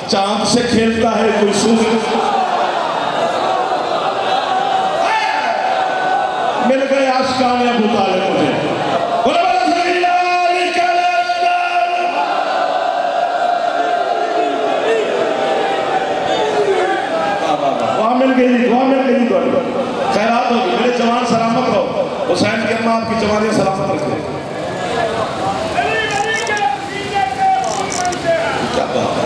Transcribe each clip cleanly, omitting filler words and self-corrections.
چاند سے کھیلتا ہے کوئی سورج، مل گئے عاشقان ابو طالب مجھے۔ وہاں مل گئی، وہاں مل گئی تو خیرات ہوگی۔ میرے جوان سلامت رہو، حسین کی اماں آپ کی جوانی سلامت رکھے۔ کیا بات ہے؟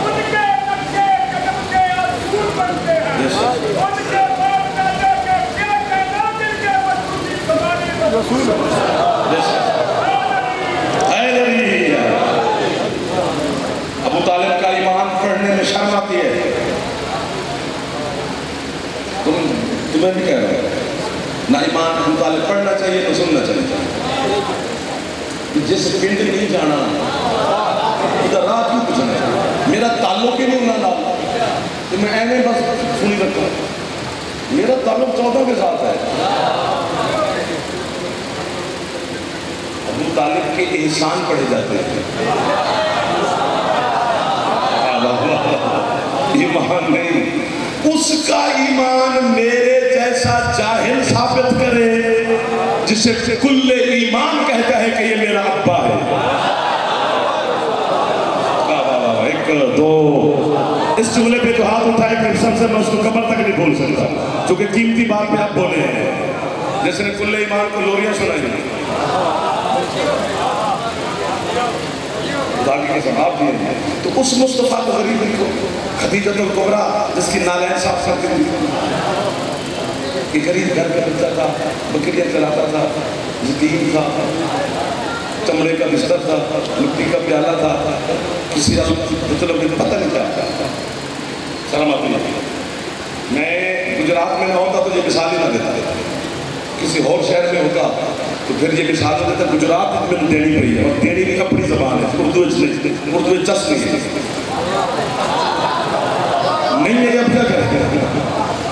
ابو طالب کا ایمان پڑھنے میں شرم آتی ہے، تمہیں بھی کہہ رہا ہے نہ ایمان ابو طالب پڑھنا چاہیے نہ سننا چاہیے۔ جس پنڈ نہیں جانا ادھر راہ کیوں پوچھنا ہے؟ میرا تعلق ہی نہیں ہونا تو میں ایویں بس سنی رکھتا ہوں۔ میرا تعلق 14 کے ساتھ ہے۔ ابو طالب کے احسان پڑھے جاتے ہیں، ایمان نہیں۔ اس کا ایمان میرے جیسا جاہل ثابت کرے جسے کل ایمان کہتا ہے کہ یہ میرا ابا ہے۔ ایک دو اس جملے پہ تو ہاتھ اٹھائے کہ سب سے میں اس کو قبر تک نہیں بول سکتا، چونکہ قیمتی بات پہ آپ بولے ہیں۔ جس نے کل ایمان کو لوریاں سنائی ہیں آپ دیے ہیں، تو اس مصطفیٰ کو غریب کو خدیجۃ الکبریٰ جس کی نالین صاف کرتی تھی، کہ غریب گھر کا بچہ تھا، بکریاں چلاتا تھا، یتیم تھا، چمڑے کا بستر تھا، مٹی کا پیالہ تھا، کسی مطلب پتہ نہیں کیا سلامت اللہ۔ میں گجرات میں نہ ہوتا تو یہ مثال ہی نہ دیتا، کسی اور شہر میں ہوتا تو پھر یہ مثال ہو دیتا گجرات میں دینی پڑی ہے، اور دینی بھی اپنی زبان ہے، اردو چس نہیں ہے۔ نہیں ہے اب کیا کریں؟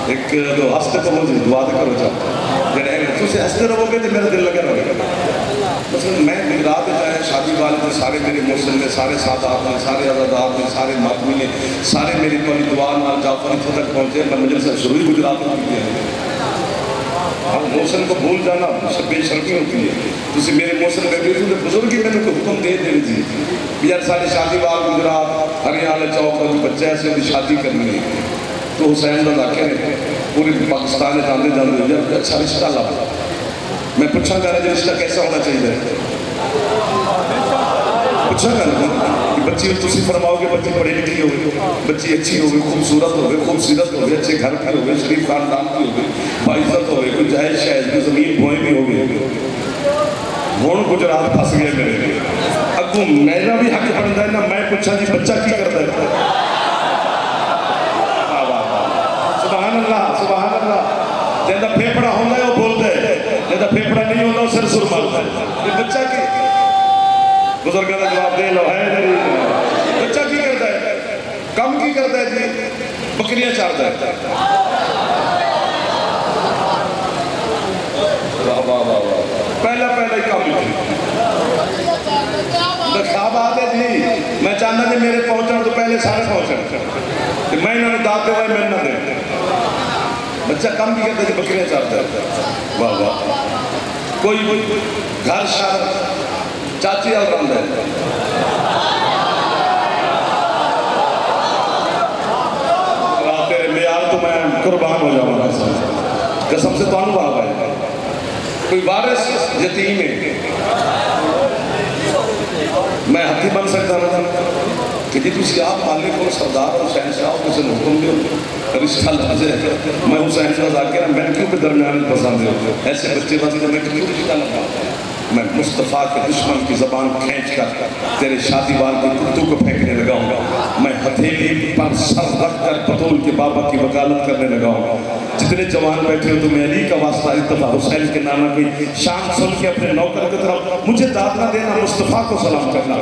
ایک دو ہستے کو مجھے دعا دے کرو چاہتا ہے، تو سے ہستے رہو گے تو میرا دل لگا رہے گا۔ مثلا میں گجرات میں جائے شادی والے میں سارے میرے محسن میں، سارے سادات میں، سارے عزادات میں، سارے ماتمی میں، سارے میری کوئی دعا نال جعفری فتح پہنچے، میں مجلس شروع ہی گجرات میں کی ہے۔ اب محسن کو بھول جانا بے شرمی ہوتی ہے۔ تسی میرے محسن میں بیٹھو تو بزرگی میں نے کو حکم دے دے دی بیار سارے شادی وال گجرات ہریانہ چوک کا بچے ایسے بھی شادی کرنی ہے، تو حسین رضا کہہ رہے پوری پاکستان جانے جانے جب اچھا رشتہ لاؤ۔ میں پوچھا گا رہا رشتہ کیسا ہونا چاہیے؟ پوچھا گا نا بچی تسی فرماؤ گے بچی پڑھی لکھی ہوگی، بچی اچھی ہوگی، خوبصورت ہوگی، خوبصورت ہوگی، اچھے گھر کی ہوگی، شریف خاندان کی ہوگی، باعزت ہوگی، کوئی جہیز شہز کی زمین بوئیں بھی ہوگی۔ ہون گجرات پھنس گئے میرے لیے، اگو میرا بھی حق بنتا ہے نا، میں پوچھا جی بچہ کی کرتا ہے؟ سبحان اللہ سبحان اللہ۔ جیسا پھیپڑا ہوتا ہے وہ بولتا ہے، جیسا پھیپڑا نہیں ہوتا وہ سر سر مارتا ہے۔ یہ بچہ کی بزرگاں کا جواب دے لو ہے، بچہ کی کرتا ہے؟ کم کی کرتا ہے جی؟ بکریاں چارتا ہے۔ پہلا ہی کام خواب آتے جی، میں چاہنا کہ میرے پہنچا تو پہلے سارے پہنچا، میں انہوں نے داتے ہوئے میں نہ دے۔ بچہ کم کی کرتا ہے جی؟ بکریاں چارتا ہے۔ واہ واہ۔ کوئی گھر شہر چاچی آل رہا ہے، تیرے میار تو میں قربان ہو جاؤں گا قسم سے تو انواب ہے۔ کوئی وارث یتیم ہے، میں حقی بن سکتا رہا کہ جی تسی آپ مالک اور سردار اور حسین شاہ کسی نے حکم دے رشتہ لازے ہے، میں حسین رضا کہہ رہا میں کیوں پہ درمیان پسند ہے؟ ایسے بچے بس میں کیوں رشتہ لگا؟ میں مصطفیٰ کے دشمن کی زبان کھینچ کر تیرے شادی وال کے کتوں کو پھینکنے لگاؤں گا، میں ہتھیلی پر سر رکھ کر بطول کے بابا کی وکالت کرنے لگاؤں گا۔ جتنے جوان بیٹھے ہو تو میں علی کا واسطہ اتفاق حسین کے نامہ کی شان سن کے اپنے نوکر کی طرف مجھے داد نہ دینا، مصطفیٰ کو سلام کرنا۔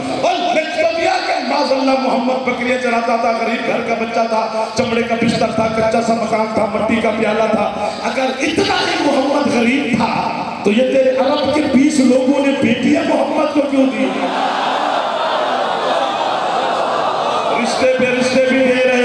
معاذ اللہ محمد بکریاں چراتا تھا، غریب گھر کا بچہ تھا، چمڑے کا بستر تھا، کچا سا مکان تھا، مٹی کا پیالہ تھا۔ اگر اتنا ہی محمد غریب تھا تو یہ تیرے عرب کے 20 لوگوں نے بیٹیاں محمد کو کیوں دی؟ رشتے پہ رشتے بھی دے رہے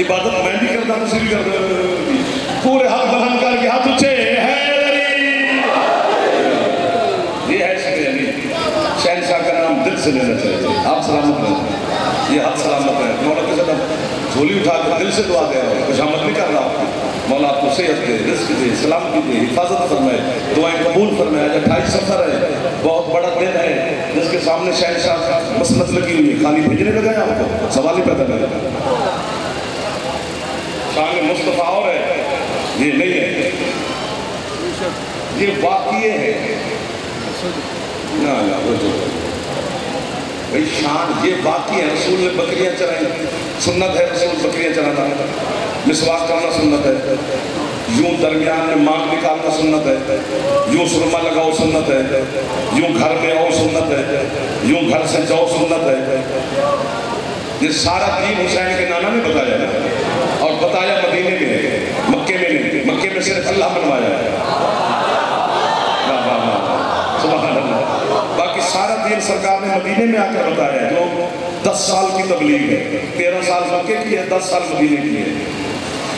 عبادت میں بھی کرتا ہوں، بھی کرتا پورے ہاتھ بلند کر کے ہاتھ اچھے یہ ہے شکر علی شہنشاہ کا نام دل سے لینا چاہیے. آپ سلامت رہیں، یہ ہاتھ سلامت رہیں. مولا کے ساتھ جھولی اٹھا کے دل سے دعا دے رہا ہوں، کچھ عمل نہیں کر رہا آپ کو. مولا آپ کو صحت دے، رزق دے، سلامتی دے، حفاظت فرمائے، دعائیں قبول فرمائے. 28 سفر ہے، بہت بڑا دن ہے جس کے سامنے شہنشاہ مسنت لگی ہوئی ہے. خالی بھیجنے لگا ہے آپ کو، سوال ہی پیدا کرے گا. شان مصطفیٰ اور ہے، یہ نہیں ہے، یہ واقعے ہے. بھئی شان یہ واقعی ہے. رسول نے بکریاں چرائیں، سنت ہے رسول بکریاں چرانا. مسواک کرنا سنت ہے، یوں درمیان میں مانگ نکالنا سنت ہے، یوں سرما لگاؤ سنت ہے، یوں گھر میں آؤ سنت ہے، یوں گھر سے جاؤ سنت ہے. یہ سارا دین حسین کے نانا نے بتایا ہے، اور بتایا مدینے میں ہے، مکے میں نہیں. مکے میں صرف اللہ منوایا ہے. سبحان اللہ. باقی سارا دین سرکار نے مدینے میں آ کر بتایا ہے. جو 10 سال کی تبلیغ ہے، 13 سال مکے کی ہے، 10 سال مدینے کی ہے.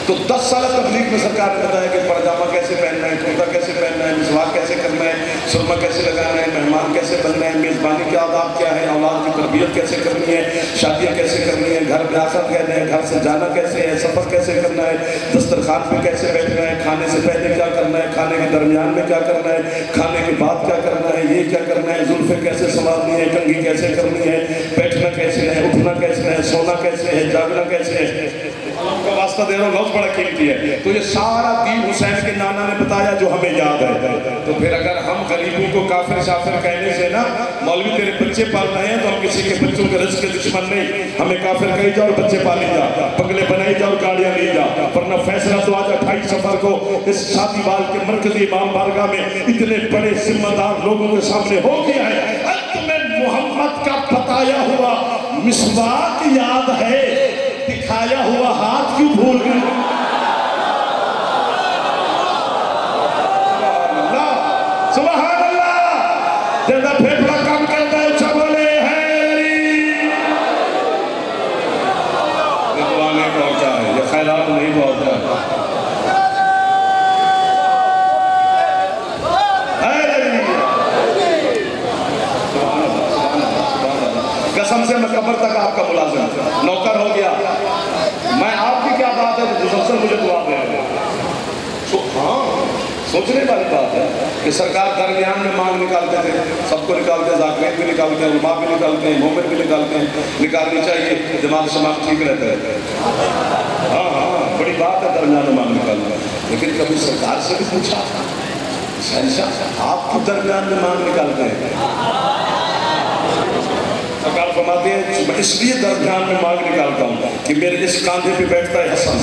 تو 10 سال تبلیغ میں سرکار نے بتایا کہ پرجامہ کیسے پہننا ہے، کرتا کیسے پہننا ہے، مسواک کیسے کرنا ہے، سرما کیسے لگانا ہے، مہمان کیسے بننا ہے، میزبانی کے آداب کیا ہے، اولاد کی تربیت کیسے کرنی ہے، شادیاں کیسے کرنی ہے، گھر میں آخر کہنا ہے، گھر سے جانا کیسے ہے، سفر کیسے کرنا ہے، دسترخوان پہ کیسے بیٹھنا ہے، کھانے سے پہلے کیا کرنا ہے، کھانے کے درمیان میں کیا کرنا ہے، کھانے کے بعد کیا کرنا ہے، یہ کیا کرنا ہے، زلفیں کیسے سنبھالنی ہے، کنگھی کیسے کرنی ہے، بیٹھنا کیسے ہے، اٹھنا کیسے ہے، سونا کیسے ہے، جاگنا کیسے ہے. اللہ کا واسطہ دے رہا ہوں، لفظ بڑا قیمتی ہے. تو یہ سارا دین حسین کے نانا نے بتایا جو ہمیں یاد ہے. تو پھر اگر ہم غریبوں کو کافر شافر کہنے سے نا مولوی تیرے بچے پال رہے ہیں، تو ہم کسی کے بچوں کے رزق کے دشمن نہیں. ہمیں کافر کہی جا اور بچے پالی جا، بنگلے بنائی جا اور گاڑیاں لی جا. ورنہ فیصلہ تو آج 28 سفر کو اس شادی بال کے مرکزی امام بارگاہ میں اتنے بڑے ذمہ دار لوگوں کے سامنے ہو گیا ہے. تمہیں محمد کا بتایا ہوا مسواک یاد ہے، دکھایا ہوا ہاتھ کیوں بھول گئے؟ سبحان اللہ. جیسا پھیپڑا کام کرتا ہے اچھا بولے حیدری. یہ دعا نہیں پہنچا ہے، یہ خیرات نہیں پہنچا ہے. قسم سے میں قبر تک آپ کا ملازم نوکر ہو گیا. میں آپ کی کیا بات ہے مسلسل مجھے دعا دے رہے ہیں. ہاں سوچنے والی بات ہے کہ سرکار درمیان میں مانگ نکالتے تھے، سب کو نکالتے ہیں، ذاکرین بھی نکالتے ہیں، علماء بھی نکالتے ہیں، مومن بھی نکالتے ہیں. نکالنی چاہیے، دماغ شماغ ٹھیک رہتا ہے. ہاں بڑی بات ہے درمیان میں مانگ نکالنا. لیکن کبھی سرکار سے بھی پوچھا شہنشاہ آپ کو درمیان میں مانگ نکالتے ہیں؟ سرکار فرماتے ہیں میں اس لیے درمیان میں مانگ نکالتا ہوں کہ میرے اس کاندھے پہ بیٹھتا ہے حسن،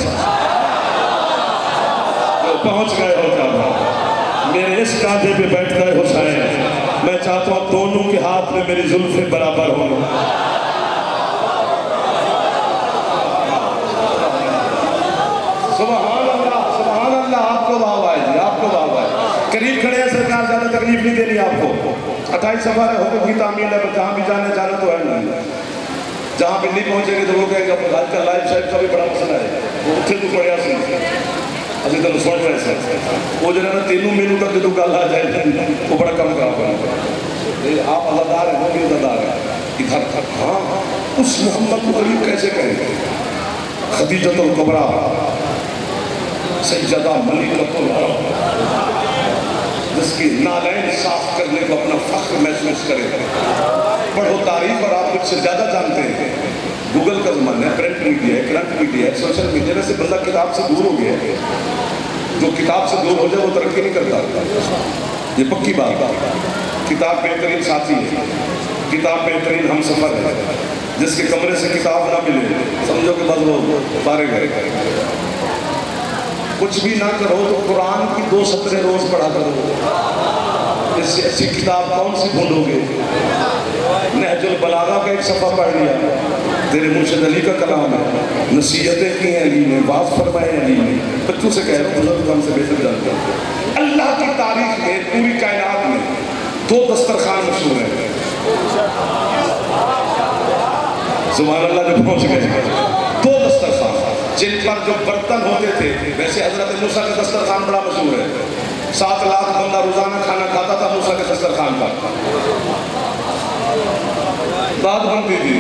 پہنچ گئے ہو جانا. میرے اس کاندھے پہ بیٹھتا ہے حسین. میں چاہتا ہوں دونوں کے ہاتھ میں میری زلفیں برابر ہوں. سبحان اللہ سبحان اللہ. آپ کو واہ واہ جی، آپ کو واہ واہ. قریب کھڑے ہیں سرکار، زیادہ تکلیف نہیں دینی آپ کو. 28 سفر ہے، حکم کی تعمیل ہے، جہاں بھی جانا جانا تو ہے نہیں. جہاں بھی نہیں پہنچے گے تو وہ کہیں گے آج کل لائف سائف کا بھی بڑا مسئلہ ہے. وہ اتنے تو پڑیا سی ابھی تک سن رہے ہیں. وہ جو ہے نا تینوں مینو تک جو گل آ جائے وہ بڑا کم کام کرنا. آپ عزادار ہیں، وہ بھی عزادار ہیں. ادھر ہاں اس محمد کو غریب کیسے کہیں گے؟ خدیجۃ الکبریٰ سیدہ ملکۃ العرب، جس کی نالین صاف کرنے کو اپنا فخر محسوس کرے. پڑھو تاریخ اور آپ کچھ سے زیادہ جانتے ہیں. گوگل کا زمانہ ہے، پرنٹ میڈیا ہے، کرنٹ میڈیا ہے، سوشل میڈیا میں سے بندہ کتاب سے دور ہو گیا ہے. جو کتاب سے دور ہو جائے وہ ترقی نہیں کرتا. یہ پکی بات ہے. کتاب بہترین ساتھی ہے، کتاب بہترین ہم سفر ہے. جس کے کمرے سے کتاب نہ ملے سمجھو کہ بس وہ فارغ ہے. کچھ بھی نہ کرو تو قرآن کی 2 سطریں روز پڑھا کرو. اس سے اچھی کتاب کون سی ڈھونڈو گے؟ نہج البلاغہ کا ایک صفحہ پڑھ لیا، تیرے مرشد علی کا کلام ہے، نصیحتیں کی ہیں علی نے، واز فرمائے علی نے. بچوں سے کہہ رہا ہوں بزرگ ہم سے بہتر جانتے ہیں. اللہ کی تاریخ میں پوری کائنات میں 2 دسترخوان مشہور ہیں. سبحان اللہ جو پہنچ گئے 2 دسترخوان. جن پر جو برتن ہوتے تھے، ویسے حضرت موسیٰ کا دسترخوان بڑا مشہور ہے، 7 لاکھ بندہ روزانہ کھانا کھاتا تھا موسیٰ کے دسترخوان پر، داد بنتی تھی،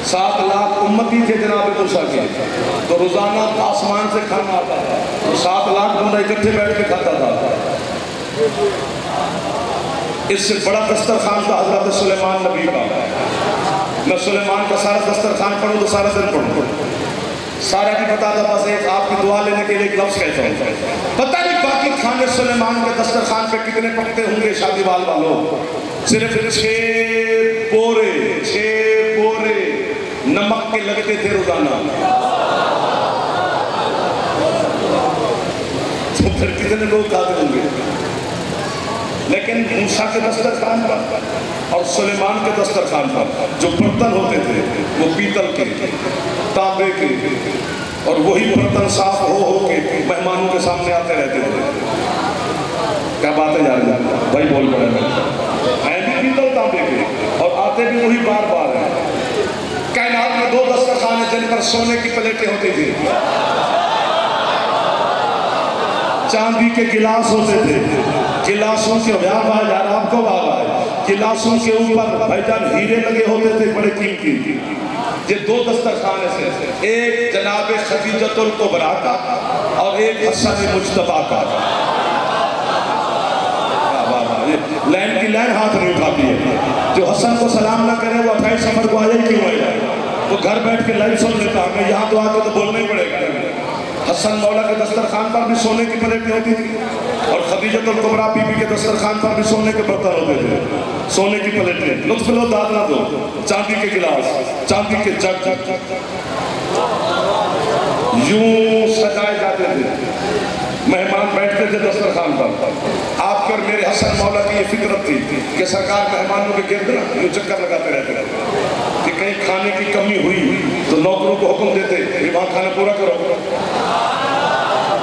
7 لاکھ امتی تھے جناب موسیٰ کے، تو روزانہ آسمان سے کھانا آتا تھا، تو 7 لاکھ بندہ اکٹھے بیٹھ کے کھاتا تھا۔ اس سے بڑا دسترخوان تھا حضرت سلیمان نبی کا۔ میں سلیمان کا سارا دسترخوان پڑھوں تو سارا دن پڑھوں، سارا کی بتا تھا، بس ایک آپ کی دعا لینے کے لیے ایک لفظ کہتا ہوں۔ پتہ نہیں باقی کھانے سلیمان کے دسترخوان پہ کتنے پکتے ہوں گے شادی والوں، صرف 6 بورے نمک کے لگتے تھے روزانہ، تو پھر کتنے لوگ کھاتے ہوں گے۔ لیکن موسیٰ کے دسترخوان پر اور سلیمان کے دسترخوان پر جو برتن ہوتے تھے وہ پیتل کے، تانبے کے، اور وہی برتن صاف ہو کے مہمانوں کے سامنے آتے رہتے تھے۔ کیا بات ہے یار، بھائی بول پڑے ہیں بھی پیتل تانبے کے اور آتے بھی وہی بار بار ہیں۔ کائنات میں 2 دسترخوان ہیں جن پر سونے کی پلیٹیں ہوتی تھی، چاندی کے گلاس ہوتے تھے، گلاسوں کے آپ کو گلاسوں کے اوپر بھائی جان ہیرے لگے ہوتے تھے بڑے قیمتی۔ یہ 2 دسترخوان سے، ایک جناب خدیجۃ الکبریٰ کا اور ایک حسن مجتبیٰ کا۔ لائن کی لائن ہاتھ نہیں اٹھاتی ہے، جو حسن کو سلام نہ کرے وہ 28 سفر کو آیا ہی کیوں ہے، وہ گھر بیٹھ کے لائیو سن لیتا ہمیں یہاں تو آ کے تو بولنا ہی پڑے گا۔ حسن مولا کے دسترخوان پر بھی سونے کی پلیٹیں ہوتی تھی اور خدیجۃ الکبریٰ بی بی کے دسترخوان پر بھی سونے کے برتن ہوتے تھے، سونے کی پلیٹیں، لطف لو داد نہ دو، چاندی کے گلاس، چاندی کے جگ یوں سجائے جاتے تھے، مہمان بیٹھتے تھے دسترخوان پر۔ آپ کے اور میرے حسن مولا کی یہ فطرت تھی کہ سرکار مہمانوں کے گرد یوں چکر لگاتے رہتے کہ کہیں کھانے کی کمی ہوئی تو نوکروں کو حکم دیتے کہ وہاں کھانا پورا کرو۔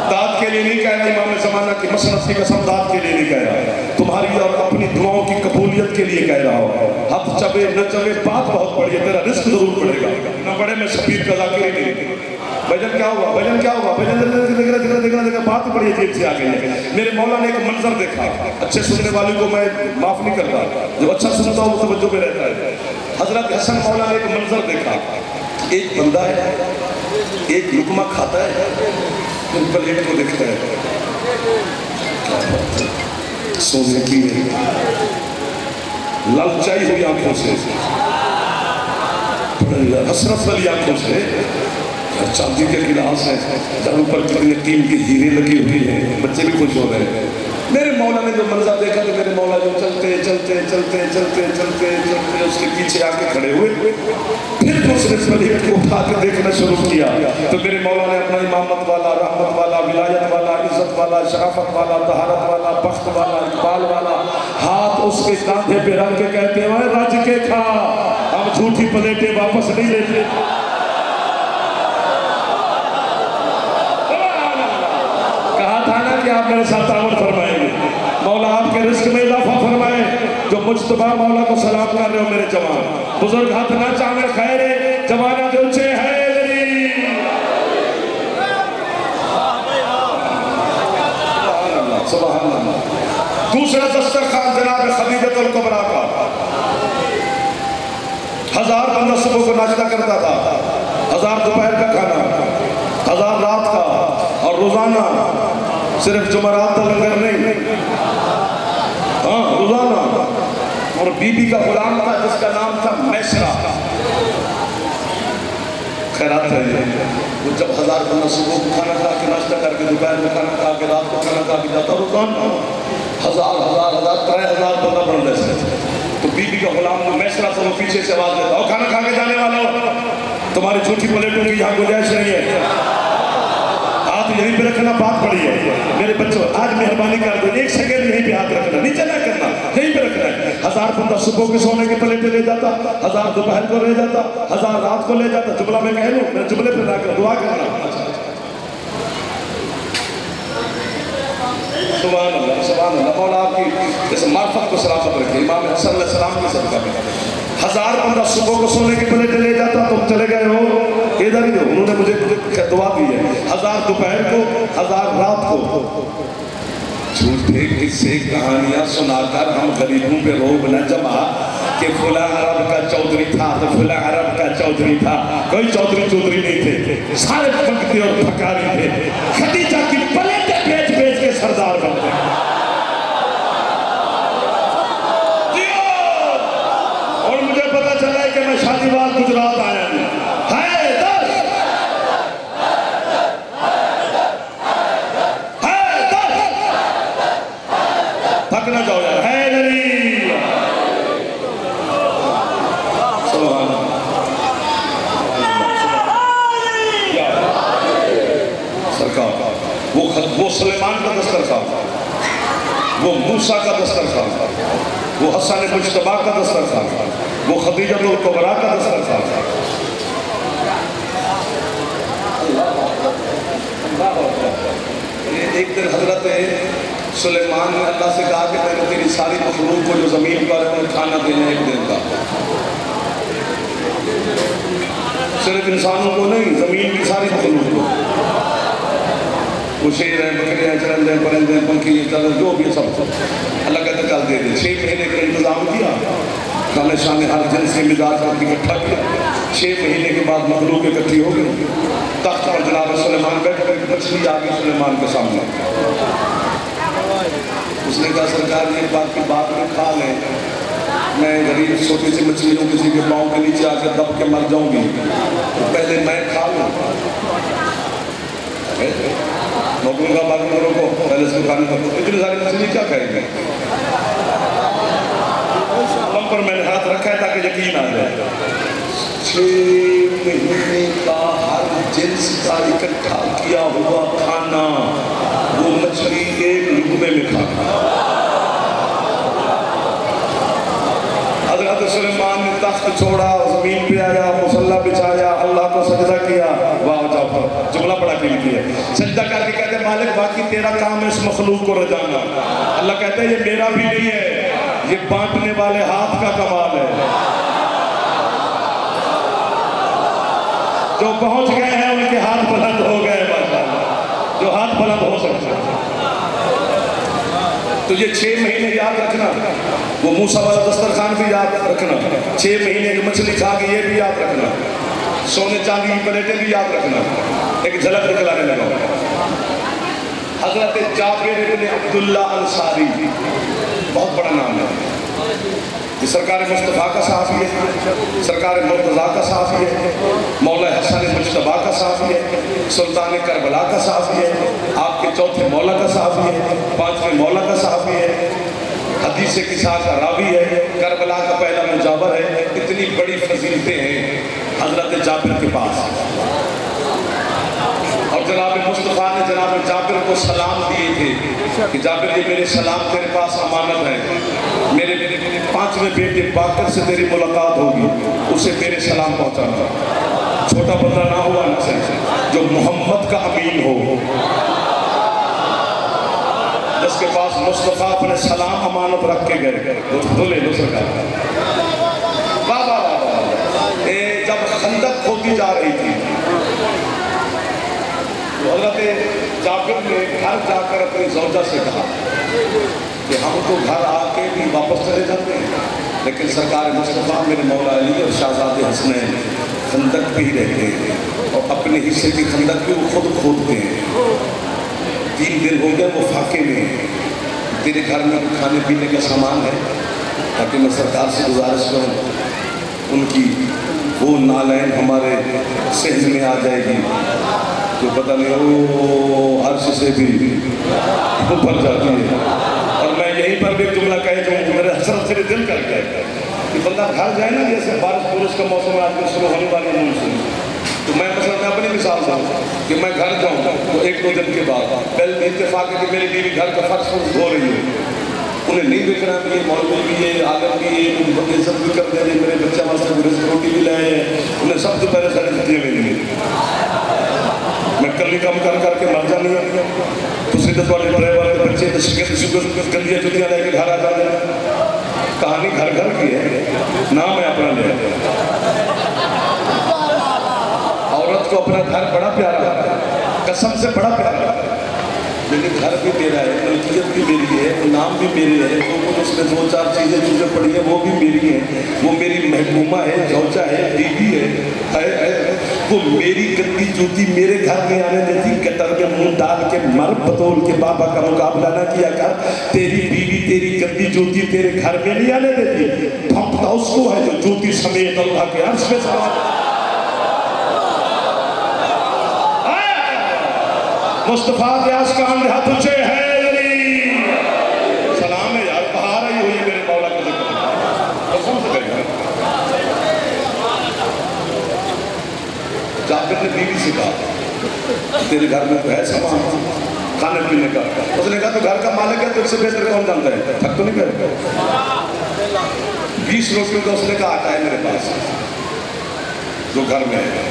داد کے لیے نہیں کہہ رہا امام زمانہ کی مسنت کی قسم، داد کے لیے نہیں کہہ رہا، تمہاری اور اپنی دعاؤں کی قبولیت کے لیے کہہ رہا ہو۔ ہاتھ چبے نہ چبے بات بہت بڑی ہے، تیرا رزق ضرور پڑے گا، نہ بڑے میں شبیر کا ذاکر ہی نہیں۔ بھجن کیا ہوا، بھجن کیا ہوا، بھجن دیکھنا بات بڑی عجیب سے آ گئی ہے۔ میرے مولا نے ایک منظر دیکھا، اچھے سننے والے کو میں معاف نہیں کرتا، جو اچھا سنتا ہو وہ توجہ میں رہتا ہے۔ حضرت حسن مولا نے ایک منظر دیکھا، ایک بندہ ہے، ایک لقمہ کھاتا ہے، پھر پلیٹ کو دیکھتا ہے، سونے کی لالچائی ہوئی آنکھوں سے، حسرت والی آنکھوں سے، چاندی کے گلاس ہیں جہاں پر کتنے قیمتی ہیرے لگی ہوئی ہیں، بچے بھی خوش ہو رہے ہیں۔ میرے مولا نے جو منظر دیکھا تو میرے مولا جو چلتے اس کے پیچھے آ کے کھڑے ہوئے، پھر دوسرے پلیٹ کو اٹھا کے دیکھنا شروع کیا تو میرے مولا نے اپنا امامت والا، رحمت والا، ولایت والا، عزت والا، شرافت والا، طہارت والا، بخت والا، اقبال والا ہاتھ اس کے کاندھے پہ رکھ کے کہتے ہیں اے رج کے کھا، ہم جھوٹی پلیٹیں واپس نہیں لیتے۔ کہ آپ میرے ساتھ تعاون فرمائیں گے، مولا آپ کے رزق میں اضافہ فرمائے۔ جو مجتبیٰ مولا کو سلام کر رہے ہو میرے جوان بزرگ، ہاتھ نہ چاہنے خیر جوانہ جو چھے ہے دری۔ سبحان اللہ۔ دوسرا دسترخوان جناب خدیجۃ الکبریٰ کا، 1000 بندہ صبح کو ناشتہ کرتا تھا، 1000 دوپہر کا کھانا، 1000 رات کا، اور روزانہ صرف جمعرات کا لنگر نہیں، ہاں روزانہ۔ اور بی بی کا غلام تھا جس کا نام تھا میسرہ، خیرات ہے وہ جب 1000 بندہ صبح کو کھانا کھا کے ناشتہ کر کے، دوپہر کو کھانا کھا کے، رات کو کھانا کھا کے جاتا، روزانہ 3000 بندہ بن رہے تھے۔ تو بی بی کا غلام جو میسرہ تھا وہ پیچھے سے آواز دیتا، اور کھانا کھا کے جانے والوں تمہاری جھوٹی پلیٹوں کی یہاں گنجائش نہیں ہے، ہاتھ یہیں پہ رکھنا بات بڑی ہے۔ میرے بچوں آج مہربانی کر دو، 1 سیکنڈ یہیں پہ ہاتھ رکھنا، نیچے نہ کرنا، یہیں پہ رکھنا ہے۔ 1000 بندہ صبح کے سونے کی پلیٹیں لے جاتا، 1000 دوپہر کو لے جاتا، 1000 رات کو لے جاتا۔ جملہ میں کہہ لوں، میں جملے پہ لا کر دعا کرنا۔ سبحان اللہ، سبحان اللہ۔ مولا آپ کی اس معرفت کو سلامت رکھے، امام حسن علیہ السلام کی صدقہ میں 1000 بندہ صبح کو سونے کی پلیٹیں لے جاتا، تم چلے گئے ہو ادھر ہی ہو، انہوں نے مجھے دعا دی ہے 1000 دوپہر کو 1000 رات کو۔ جھوٹے قصے کہانیاں سنا کر ہم غریبوں پہ روب نہ جما کہ فلاں عرب کا چودھری تھا تو فلاں عرب کا چودھری تھا، کوئی چودھری نہیں تھے، سارے پھنکتے اور پھکاری تھے، خدیجہ کی پلیٹیں بیچ بیچ کے سردار بن گئے۔ اور مجھے پتا چلا ہے کہ میں شادی بعد گجرات آیا ہوں، تھک نہ جاؤ یار، ہے نری سبحان سرکار، وہ سلیمان کا دسترخوان تھا، وہ موسیٰ کا دسترخوان تھا، وہ حسن مجتبیٰ کا دسترخوان تھا، وہ خدیجہ الکبریٰ کا دسترخوان تھا۔ ایک دن حضرت سلیمان نے اللہ سے کہا کہ میں نے تیری ساری مخلوق کو جو زمین پر ہے کھانا دینا ایک دن کا، صرف انسانوں کو نہیں، زمین کی ساری مخلوق کو، وہ شیر ہیں، بکرے ہیں، چرندے ہیں، پرندے ہیں، پنکھی ہیں، جو بھی سب کو اللہ کہتے چل دے دے۔ 6 مہینے کا انتظام کیا، کھانے شانے ہر جنس کے مزاج کا اکٹھا کیا، 6 مہینے کے بعد مخلوق اکٹھی ہو گئی، تخت پر جناب سلیمان بیٹھ کر مچھلی آ گئی سلیمان کے سامنے۔ اس نے کہا سرکار یہ بات کی بات میں کھا لیں، میں غریب چھوٹی سی مچھلی ہوں، کسی کے پاؤں کے نیچے آ کے دب کے مر جاؤں گی، پہلے میں کھا لوں۔ نوکروں کا بات میں روکو، پہلے سے کھانے کا اتنی ساری مچھلی کیا کھائے گی؟ ہم پر میں نے ہاتھ رکھا ہے تاکہ یقین آ جائے۔ 6 مہینے کا ہر جنس کا اکٹھا کیا ہوا کھانا، وہ مچھلی ایک لقمے میں کھانا۔ حضرت سلیمان نے تخت چھوڑا، زمین پہ آیا، مصلی بچھایا، اللہ کو سجدہ کیا۔ واہ جعفر، جملہ بڑا قیمتی ہے۔ سجدہ کر کے کہتے ہیں مالک باقی تیرا کام ہے اس مخلوق کو رجانا۔ اللہ کہتے ہیں یہ میرا بھی نہیں ہے، یہ بانٹنے والے ہاتھ کا کمال ہے۔ جو پہنچ گئے ہیں ان کے ہاتھ بلند ہو گئے، ماشاءاللہ جو ہاتھ بلند ہو سکتے ہیں۔ تو یہ 6 مہینے یاد رکھنا، وہ موسیٰ والا دسترخوان بھی یاد رکھنا، 6 مہینے کی مچھلی کھا کے یہ بھی یاد رکھنا، سونے چاندی کی پلیٹیں بھی یاد رکھنا۔ ایک جھلک دکھلانے لگا، حضرت جابر بن عبداللہ انصاری، بہت بڑا نام ہے، یہ سرکار مصطفیٰ کا صحابی ہے، سرکار مرتضیٰ کا صحابی ہے، مولا حسن مجتبیٰ کا صحابی ہے، سلطان کربلا کا صحابی ہے، آپ کے 4تھے مولا کا صحابی ہے، 5ویں مولا کا صحابی ہے، حدیث قصہ کا راوی ہے، کربلا کا پہلا مجاور ہے۔ اتنی بڑی فضیلتیں ہیں حضرت جابر کے پاس، اور جناب مصطفیٰ نے جناب جابر کو سلام دیے تھے کہ جابر یہ میرے سلام تیرے پاس امانت ہے، میرے 5ویں بیٹے باقر سے تیری ملاقات ہوگی، اسے میرے سلام پہنچانا۔ چھوٹا بندہ نہ ہوا نا سے جو محمد کا امین ہو، جس کے پاس مصطفیٰ اپنے سلام امانت رکھ کے گئے، دولے لو سرکار۔ واہ واہ واہ، جب خندق کھودی جا رہی تھی تو حضرت جابر نے گھر جا کر اپنی زوجہ سے کہا کہ ہم تو گھر آ کے بھی واپس چلے جاتے ہیں، لیکن سرکار مصطفیٰ میرے مولا علی اور شہزاد حسنین خندق پہ ہی رہتے ہیں اور اپنے حصے کی خندق پہ وہ خود کھودتے ہیں۔ 3 دن ہو گئے وہ فاقے میں ہیں، تیرے گھر میں کھانے پینے کا سامان ہے تاکہ میں سرکار سے گزارش کروں، ان کی وہ نالین ہمارے سہن میں آ جائے گی جو پتہ نہیں وہ عرش سے بھی اوپر جاتی ہے۔ اور میں یہیں پر بھی جملہ کہے جو میرے حسرت سے دل کر گئے کہ بندہ گھر جائے نا، جیسے بارش پورش کا موسم آج کل شروع ہونے والی مونسون، تو میں مثلا میں اپنی مثال دوں کہ میں گھر جاؤں تو 1-2 دن کے بعد پہلے اتفاق ہے کہ میری بیوی گھر کا فرش دھو رہی ہے، انہیں نہیں دیکھ رہا کہ یہ مولوی بھی ہے، عالم بھی ہے، ان عزت بھی کر دیں گے، میرے بچہ واسطے رزق روٹی بھی لائے ہیں، انہیں سب سے پہلے ساری چیزیں لے لیں گے۔ میں کلی کام کر کے مر جانی ہے تو سیدھے والے ڈرائیور کے بچے گندیاں جتیاں لے کے گھر آ جاتے ہیں۔ کہانی گھر گھر کی ہے، نام ہے اپنا لے. عورت کو اپنا گھر بڑا پیارا ہے، قسم سے بڑا پیارا ہے. لیکن گھر بھی میرا ہے، ملکیت بھی میری ہے، نام بھی میرے ہے، وہ اس میں دو چار چیزیں چیزیں پڑی ہیں وہ بھی میری ہیں. وہ میری محکومہ ہے، زوجہ ہے، بیوی ہے. وہ میری گندی جوتی میرے گھر میں آنے دیتی. کٹر میں منہ ڈال کے مر بطول کے بابا کا مقابلہ نہ کیا کر. تیری بیوی تیری گندی جوتی تیرے گھر میں نہیں آنے دیتی. بھونکتا اس کو ہے جو جوتی سمیت اللہ کے عرش میں سوار. مصطفیٰ دیاس کا اندھا تجھے ہے علی. سلام ہے یار، بہار آئی ہوئی ہے میرے مولا کے ذکر. قسم سے کہہ رہا. جابر نے بیوی سے کہا تیرے گھر میں تو ہے سامان کھانے پینے کا. اس نے کہا تو گھر کا مالک ہے، تجھ سے بہتر کون جانتا ہے؟ تھک تو نہیں کہہ 20 روٹیوں کا. اس نے کہا آٹا ہے میرے پاس جو گھر میں ہے.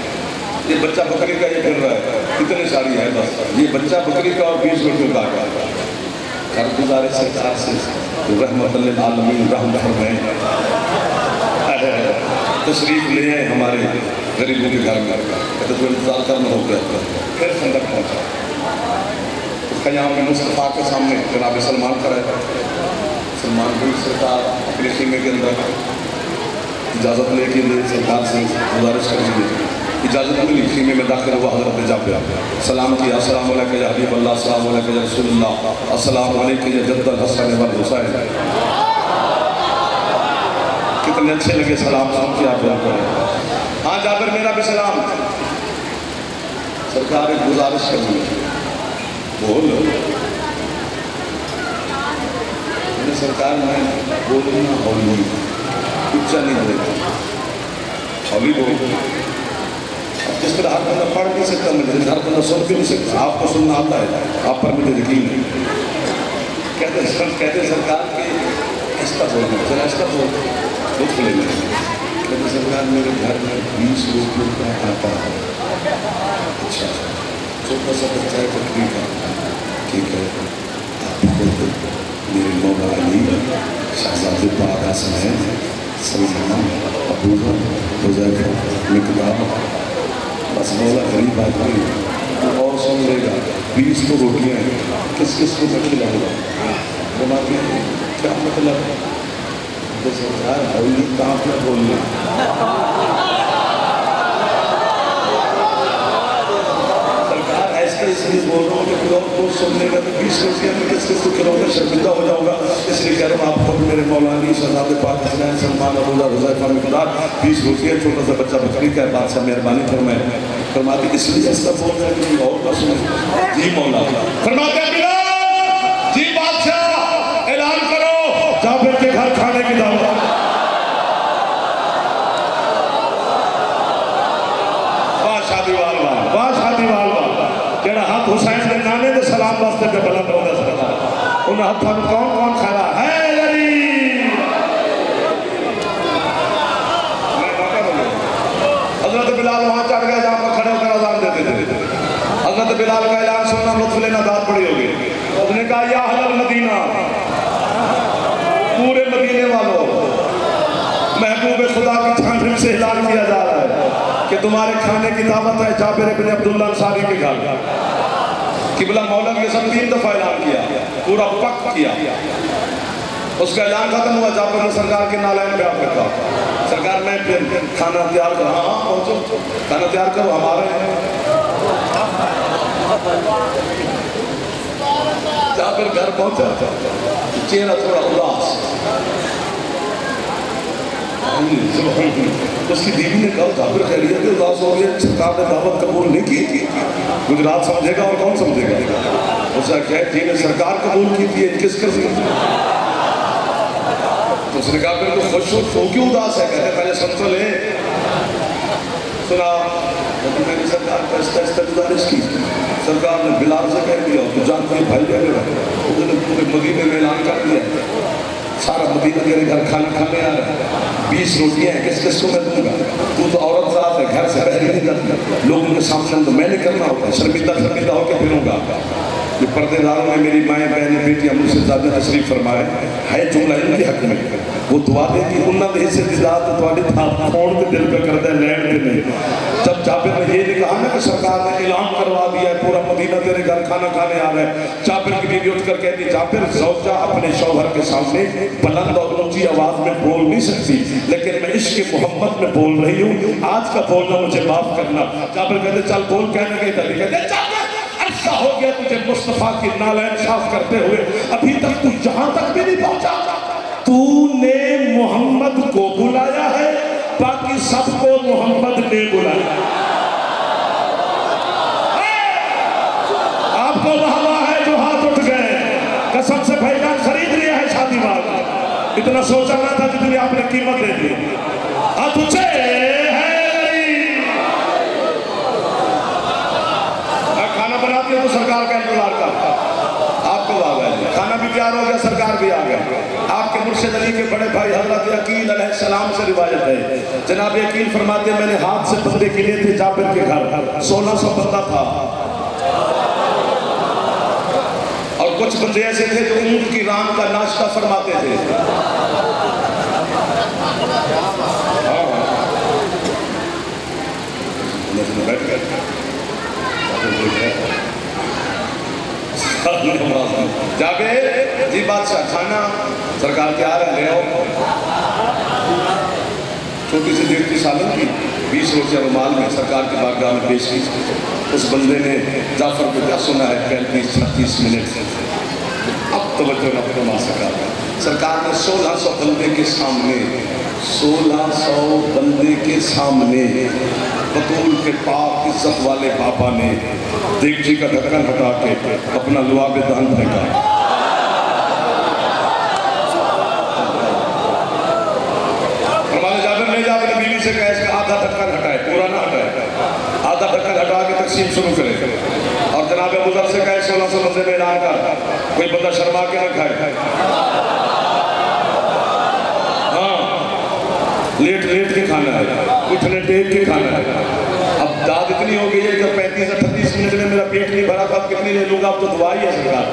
یہ بچہ بکری کا یہ پھر رہا ہے، اتنے ساری ہے بس. یہ بچہ بکری کا اور 20 روٹیوں کا آٹا. گھر گزارے سرکار سے رحمت للعالمین رحم فرمائیں. تشریف لے آئے ہمارے غریبوں کے گھر میں. کہتے تو انتظار کرنا ہو گیا. پھر خندق پہنچا. قیام میں مصطفیٰ کے سامنے جناب سلمان کھڑا ہے. سلمان کو سرکار اپنے خیمے کے اندر اجازت لے کے لیے سرکار سے گزارش کر دیجیے. اجازت ملی، خیمے میں داخل ہوا. حضرت جابر سلام کیا. السلام علیکم یا حبیب اللہ، السلام علیکم یا رسول اللہ، السلام علیکم یا جد الحسن والحسین. کتنے اچھے لگے سلام سن کے آپ کو. ہاں جابر میرا بھی سلام. سرکار ایک گزارش کرنی بول. سرکار میں بولنا ہولی اچھا نہیں ہوتا. ہولی بول جس پر ہر بندہ پڑھ نہیں سکتا، مجھے ہر بندہ سن بھی نہیں سکتا. آپ کو سننا آتا ہے، آپ پر مجھے یقین ہے. کہتے سرکار کہ ایسا بولنا چلا ایسا بول لطف لے لیں. کہتے سرکار میرے گھر میں 20 روپیوں کا آتا ہے. اچھا چھوٹا سا بچہ ہے بکری کا. ٹھیک ہے آپ بولتے میرے مولا علی شہزادے پاک حسن ہے، سلمان، ابوذر، حذیفہ، مقداد. بس مولا غریب آدمی اور سن لے گا. 20 تو روٹیاں ہیں، کس کس کو میں کھلاؤں گا؟ بنا کے کیا مطلب تو سرکار ہولی کہاں پہ بولنا. سرکار ایسا اس لیے بول رہا ہوں کہ کوئی اور دوست سن لے گا تو 20 روٹیاں میں کس کس کو کھلاؤں گا، شرمندہ ہو جاؤں گا. اس لیے کہہ رہا ہوں آپ خود میرے مولانا شہزادے پاک حسین، سلمان، ابوذر، حذیفہ، مقداد. 20 روٹیاں چھوٹا سا بچہ بکری کا ہے. بادشاہ مہربانی فرمائے. فرماتے اس لیے ایسا بول رہے ہیں کہ اور نہ سنیں. جی مولا. فرماتے ہیں بلال جی بادشاہ اعلان کرو جابر کے گھر کھانے کی دعوت. واہ شادی وال واہ، واہ شادی وال واہ. جڑا ہاتھ حسین کے نانے دے سلام واسطے پہ بلند ہو گیا سرکار. انہاں ہاتھاں میں کون کون کھڑا ہے علی. حضرت بلال وہاں چڑھ گئے جہاں پر کھڑے ہو کر اذان دیتے تھے. حضرت بلال کا اعلان سننا لطف لینا داد پڑی ہوگی. اس نے کہا یا اہل المدینہ، پورے مدینے والوں، محبوب خدا کی چھانٹن سے اعلان کیا جا رہا ہے کہ تمہارے کھانے کی دعوت ہے جابر بن عبداللہ انصاری کے گھر. قبلہ مولا کے سب 3 دفعہ اعلان کیا، پورا پک کیا. اس کا اعلان ختم ہوا. جابر نے سرکار کے نالین پہ آپ رکھا. سرکار میں پھر کھانا تیار کرو. ہاں پہنچو کھانا تیار کرو ہمارے ہیں. جابر گھر پہنچا، چہرہ تھوڑا اداس. اس کی بیوی نے کہا جابر خیریت ہے؟ اداس ہو گیا. سرکار نے دعوت قبول نہیں کی. گجرات سمجھے گا اور کون سمجھے گا. اس نے کہا جی نے سرکار قبول کی تھی کس کس کی. تو اس نے کہا پھر تو خوش ہو تو کیوں اداس ہے؟ کہتے پہلے سن تو لے. سنا میں نے سرکار کو ایسا گزارش کی. سرکار نے بلال سے کہہ دیا تو جانتے ہیں بھائی جانے رہا. اس نے پورے مدینے میں اعلان کر دیا سارا مدینہ میرے گھر کھانا کھانے آ رہا ہے. 20 روٹیاں ہیں کس کس کو میں دوں گا. تو عورت ذات ہے گھر سے باہر نہیں کرتی. لوگوں کے سامنے تو میں نے کرنا ہوتا ہے. شرمندہ ہو کے پھروں گا. یہ پردے داروں میں میری مائیں بہنیں بیٹیاں مجھ سے زیادہ تشریف فرمائے ہے جملہ ان کے حق میں. وہ دعا دے کہ انہوں نے اسے دیدار تو تھوڑی تھا کھوڑ کے دل پہ کر دے لینڈ دے نہیں. جب جابر نے یہ نہیں کہا نا کہ سرکار نے اعلان کروا دیا ہے پورا مدینہ تیرے گھر کھانا کھانے آ رہا ہے, جابر کی بیوی اٹھ کر کہتی جابر زوجہ اپنے شوہر کے سامنے بلند اور اونچی آواز میں بول نہیں سکتی, لیکن میں عشق محمد میں بول رہی ہوں, آج کا بولنا مجھے معاف کرنا. جابر کہتے چل بول, کہنے کے تلی کہتے جابر عرصہ ہو گیا تجھے مصطفیٰ کی نالین صاف کرتے ہوئے, ابھی تک تو یہاں تک بھی نہیں پہنچا. تو نے محمد کو بلایا ہے, باقی سب کو محمد نے بلایا. آپ کو وہاں ہے جو ہاتھ اٹھ گئے, قسم سے بھائی جان خرید لیا ہے شادی باغ, اتنا سوچا نہ تھا جتنی آپ نے قیمت دے دی. ہاتھ اٹھے کھانا بناتی ہے تو سرکار کا انتظار کرتا. آپ کو آ گئے, کھانا بھی تیار ہو گیا, سرکار بھی آ گئے. آپ کے مرشد علی کے بڑے بھائی حضرت عقیل علیہ السلام سے روایت ہے, جناب عقیل فرماتے ہیں میں نے ہاتھ سے بندے کے لیے تھے جابر کے گھر, 1600 بندہ تھا, اور کچھ بندے ایسے تھے جو اونٹ کی ران کا ناشتہ فرماتے تھے. بیٹھ گئے جابر جی بادشاہ کھانا سرکار تیار ہے, لے آؤ. چھوٹی سی دیر کی سالن کی 20 روٹیاں رومال میں سرکار کی بارگاہ میں پیش کی. اس بندے نے جعفر کو کیا سنا ہے 35-36 منٹ. اب توجہ نہ فرما سرکار نے 1600 بندے کے سامنے 1600 بندے کے سامنے بطول کے پاک عزت والے بابا نے دیگچی کا ڈھکن ہٹا کے اپنا لعاب دہن پھینکا. ہمارے جابر نے جا اپنی بیوی سے کہا اس کا آدھا ڈھکن ہٹائے, پورا نہ ہٹائے, آدھا ڈھکن ہٹا کے تقسیم شروع کرے. اور جناب ابو ذر سے کہا 1600 بندے میں اعلان کر, کوئی بندہ شرما کے نہ کھائے. لیٹ کے کھانا ہے, اٹھنے ٹیک کے کھانا ہے. اب داد اتنی ہو گئی ہے کہ 35-38 منٹ میں میرا پیٹ نہیں بھرا تھا, اب کتنی لے لوں گا, اب تو دعائی ہے سرکار.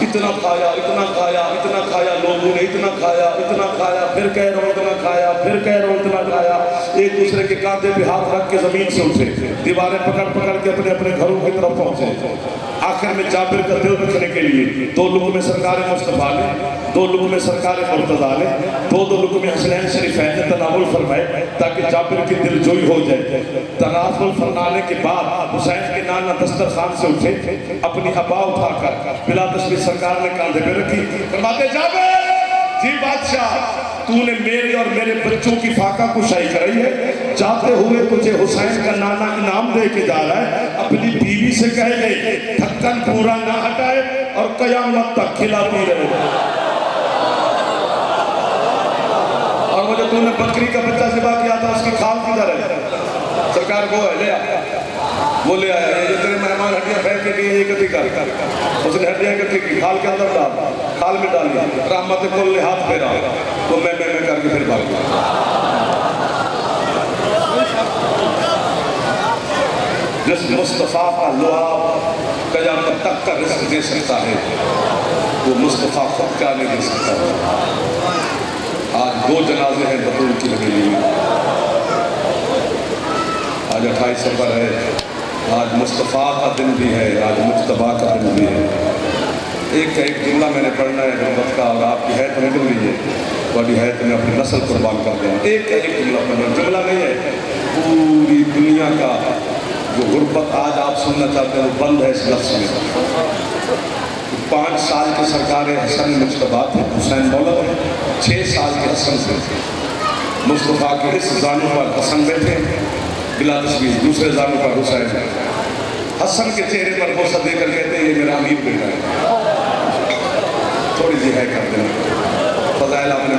اتنا کھایا, اتنا کھایا, اتنا کھایا, لوگوں نے اتنا کھایا, اتنا کھایا, پھر کہہ رہا ہوں اتنا کھایا, پھر کہہ رہا ہوں اتنا کھایا. ایک دوسرے کے کاندھے پہ ہاتھ رکھ کے زمین سے اٹھے, دیواریں پکڑ پکڑ کے اپنے اپنے گھروں کی طرف پہنچے. آخر میں جابر کا دل رکھنے کے لیے 2 لوگوں میں سرکار مصطفیٰ نے, 2 لوگوں میں سرکار مرتضیٰ نے, 2 لوگوں میں حسنین شریفین نے تناول فرمائے تاکہ جابر کی دل جوئی ہو جائے. تناول فرمانے کے بعد حسین کے نانا دسترخوان سے اٹھے, اپنی ابا اٹھا کر بلا تشبیہ سرکار نے کاندھے پہ رکھی. فرماتے جابر جی بادشاہ تو نے میرے اور میرے بچوں کی فاقہ کشائی کرائی ہے, جاتے ہوئے تجھے حسین کا نانا انعام دے کے جا رہا ہے. اپنی بیوی سے کہے گئے ڈھکن پورا نہ ہٹائے اور قیامت تک کھلاتی رہے. اور مجھے تو نے بکری کا بچہ ذبح کیا تھا, اس کی کھال کدھر ہے؟ سرکار کو ہے, لے آیا, وہ لے آیا. یہ تیرے مہمان ہڈیاں پھینک کے گئی, یہ کتی کر, اس نے ہڈیاں کتی کی کھال کے اندر ڈال, کھال میں ڈالی, رحمت کل نے ہاتھ پھیرا تو میں کر کے پھر بھاگ گیا. جس مصطفیٰ کا لعاب قیامت تک کا رزق دے سکتا ہے وہ مصطفیٰ خود کیا نہیں دے سکتا. آج 2 جنازے ہیں بطول کی لگے ہوئی, آج 28 سفر ہے, آج مصطفیٰ کا دن بھی ہے, آج مجتبیٰ کا دن بھی ہے. ایک جملہ میں نے پڑھنا ہے غربت کا, اور آپ کی حیث نکل رہی ہے, والی حیث میں اپنی نسل قربان کر دیں. ایک جملہ پڑھنا, جملہ نہیں ہے, پوری دنیا کا جو غربت آج آپ سننا چاہتے ہیں وہ بند ہے اس لفظ میں. 5 سال کے سرکار حسن مجتبیٰ تھے, حسین مولا تھے, 6 سال کے حسن سے مصطفیٰ کے اس زانو پر حسن بیٹھے, بلا تشبیہ دوسرے زانو پر حسین. حسن کے چہرے پر بوسہ دے کر کہتے ہیں یہ میرا امیر بیٹا ہے. تھوڑی سی ہے کر دیں فضائل آپ نے